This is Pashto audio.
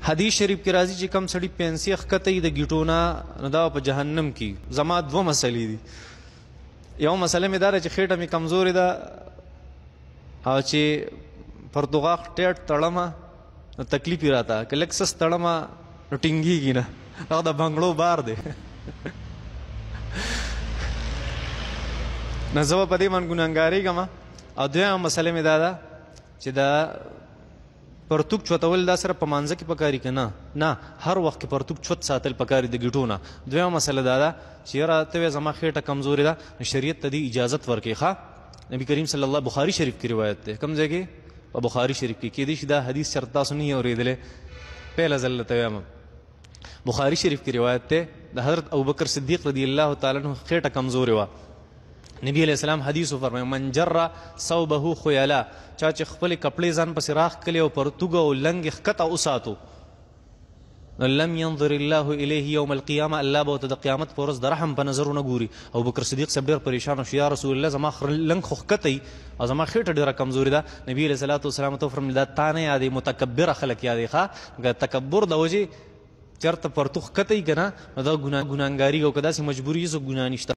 حدیث شریف کې راځي چې کم سړي پنسي ښکته د ګیټو نه نو دا په جهنم کې. زما دوه مسلې دي. یو مسله مې دا ده چې خېټه مې کمزورې ده او چې پرتوغاښ ټیټ تړمه نو تکلیف یې راته که لږ سست تړمه نو ټینګېږي نه. هغه د بنګړو بار دی. نو زه به په دې باندې ګناهګارېږم. او دویمه مسله مې دا ده چې دا پرتوک چوتول دا سره په مانځه کې پکاري که نه هر وخت کې پرتوک چوت ساتل پکاري د ګیټو نه. دویمه مسله دا ده چې یاره ته وایې زما خېټه کمزورې ده نو شریعت ته دې اجازت ورکوي. ښه نبي کریم صلی الله بخاري شریف کې روایت دی. کوم ځای کې؟ په بخاري شریف کې. کیدای شي دا حدیث چېرته تاسو نه یې اورېدلی، پهله ځل درته وایم. بخاري شریف کې روایت دی د حضرت ابوبکر صدیق رضی الله تعالی عنه خېټه کمزورې وه. نبی علیہ السلام حدیث وفرمایي من جر ثوبه خیلا، چا چې خپلې کپړې ځان پسې راښکلې او پرتوګ او لنګې ښکته وساتو نو لم ينظر الله الیه یوم القیامه، الله به ورته د قیامت په ورځ د رحم په نظر ونه ګوري. ابوبکر صدیق صاحب ډېر پریشان شو، یا رسول الله زما لنګ خو ښکته وي او زما خېټه ډېره کمزورې ده. نبي علیه صلات وسلام ته وفرمیل دا تا نه یادې متکبره خلک یادې. ښه تکبر د وجې چېرته پرتوغ ښکته وي که نه نو دا ګناهګاري او که داسې مجبوري څوک ګناه نشته.